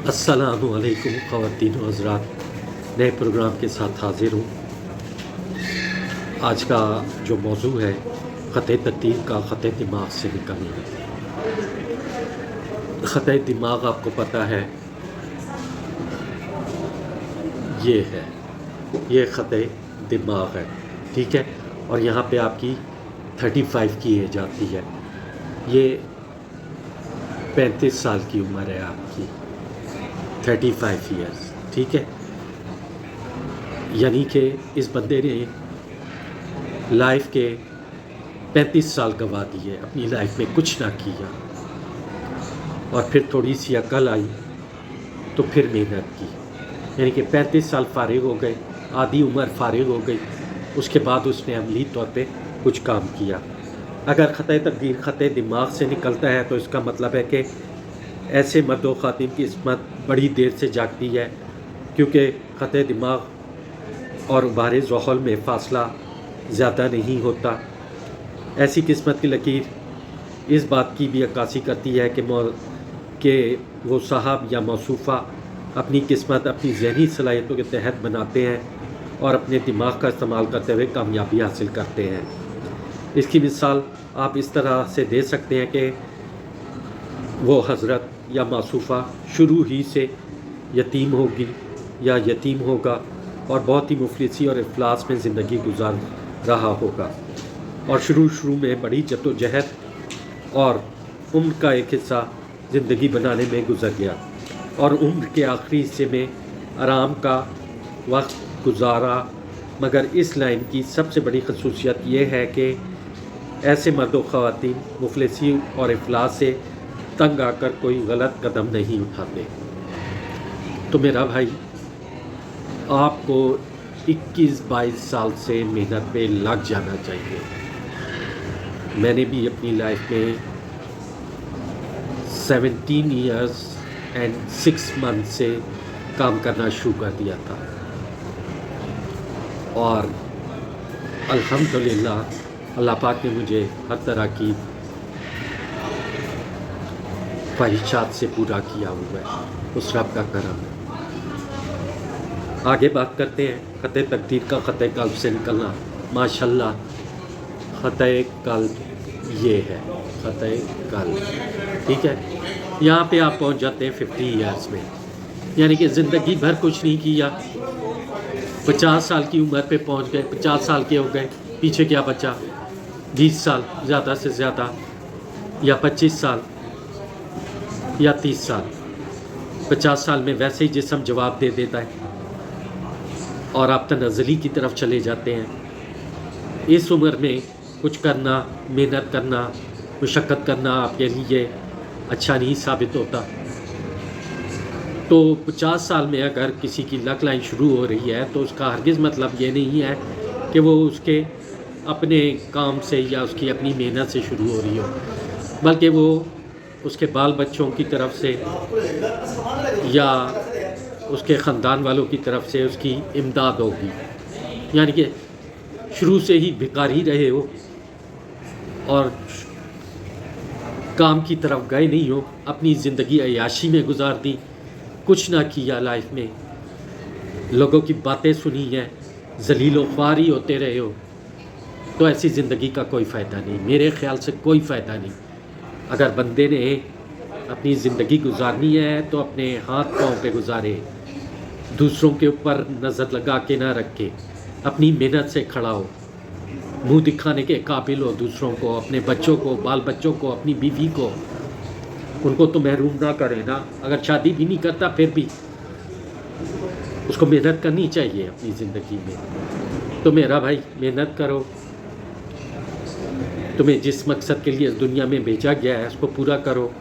अस्सलामुअलैकुम ख़वातीन व हज़रात, नए प्रोग्राम के साथ हाज़िर हूँ। आज का जो मौजू है ख़त तकदीर का ख़त दिमाग से निकलना। ख़त दिमाग आपको पता है ये ख़त दिमाग है, ठीक है। और यहाँ पे आपकी 35 की एज आती है। ये 35 साल की उम्र है आपकी, 35 ईयर्स, ठीक है। यानी कि इस बंदे ने लाइफ के 35 साल गंवा दिए, अपनी लाइफ में कुछ ना किया, और फिर थोड़ी सी अकल आई तो फिर मेहनत की। यानी कि 35 साल फारिग हो गए, आधी उम्र फारिग हो गई, उसके बाद उसने अमली तौर पे कुछ काम किया। अगर ख़त तकदीर ख़त दिमाग से निकलता है तो इसका मतलब है कि ऐसे मर्द व ख़ातिन की किस्मत बड़ी देर से जागती है, क्योंकि ख़त दिमाग और उबारे ज़ुहल में फ़ासला ज़्यादा नहीं होता। ऐसी किस्मत की लकीर इस बात की भी अक्कासी करती है कि वो साहब या मौसूफ़ा अपनी किस्मत अपनी ज़हनी सलाहियतों के तहत बनाते हैं और अपने दिमाग का इस्तेमाल करते हुए कामयाबी हासिल करते हैं। इसकी मिसाल आप इस तरह से दे सकते हैं कि वो हज़रत या मौसूफ़ा शुरू ही से यतीम होगी या यतीम होगा और बहुत ही मुफलिसी और इफ़लास में ज़िंदगी गुजार रहा होगा, और शुरू में बड़ी जद्दोजहद और उम्र का एक हिस्सा ज़िंदगी बनाने में गुजर गया, और उम्र के आखिरी हिस्से में आराम का वक्त गुजारा। मगर इस लाइन की सबसे बड़ी खसूसियत ये है कि ऐसे मर्द व ख़वातीन मुफलिसी और इफ़लास से तंग आकर कोई गलत कदम नहीं उठाते। तो मेरा भाई, आपको 21-22 साल से मेहनत पे लग जाना चाहिए। मैंने भी अपनी लाइफ में 17 ईयर्स एंड 6 मंथ से काम करना शुरू कर दिया था, और अल्हम्दुलिल्लाह अल्लाह पाक ने मुझे हर तरह की ख्वाहिशात से पूरा किया हुआ है, उस रब का करम है। आगे बात करते हैं ख़त तकदीर का ख़त क़ल्ब से निकलना। माशाल्लाह, ख़त क़ल्ब ये है, ख़त क़ल्ब, ठीक है। यहाँ पे आप पहुँच जाते हैं 50 ईयर्स में, यानी कि ज़िंदगी भर कुछ नहीं किया, 50 साल की उम्र पे पहुँच गए, 50 साल के हो गए, पीछे क्या बचा? 20 साल ज़्यादा से ज़्यादा, या 25 साल या 30 साल। 50 साल में वैसे ही जिस्म जवाब दे देता है और आप तनज़्ज़ुली की तरफ चले जाते हैं। इस उम्र में कुछ करना, मेहनत करना, मुशक्क़त करना आपके लिए अच्छा नहीं साबित होता। तो 50 साल में अगर किसी की लक लाइन शुरू हो रही है तो उसका हरगिज़ मतलब ये नहीं है कि वो उसके अपने काम से या उसकी अपनी मेहनत से शुरू हो रही हो, बल्कि वो उसके बाल बच्चों की तरफ से या उसके ख़ानदान वालों की तरफ से उसकी इमदाद होगी। यानी कि शुरू से ही भिखारी रहे हो और काम की तरफ गए नहीं हो, अपनी ज़िंदगी अय्याशी में गुजार दी, कुछ ना किया लाइफ में, लोगों की बातें सुनी हैं, ज़लील व ख्वारी होते रहे हो, तो ऐसी ज़िंदगी का कोई फ़ायदा नहीं, मेरे ख़्याल से कोई फ़ायदा नहीं। अगर बंदे ने अपनी ज़िंदगी गुजारनी है तो अपने हाथ पाँव पे गुजारे, दूसरों के ऊपर नज़र लगा के ना रखे, अपनी मेहनत से खड़ा हो, मुंह दिखाने के काबिल हो दूसरों को, अपने बच्चों को, बाल बच्चों को, अपनी बीवी को, उनको तो महरूम ना करे ना। अगर शादी भी नहीं करता फिर भी उसको मेहनत करनी चाहिए अपनी ज़िंदगी में। तो मेरा भाई, मेहनत करो, तुम्हें जिस मकसद के लिए इस दुनिया में भेजा गया है उसको पूरा करो।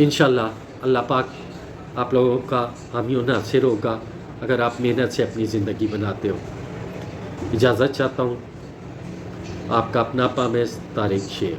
इंशाअल्लाह अल्लाह पाक आप लोगों का हामी व नासिर होगा अगर आप मेहनत से अपनी ज़िंदगी बनाते हो। इजाज़त चाहता हूँ, आपका अपना पामेज़ तारिक शेख।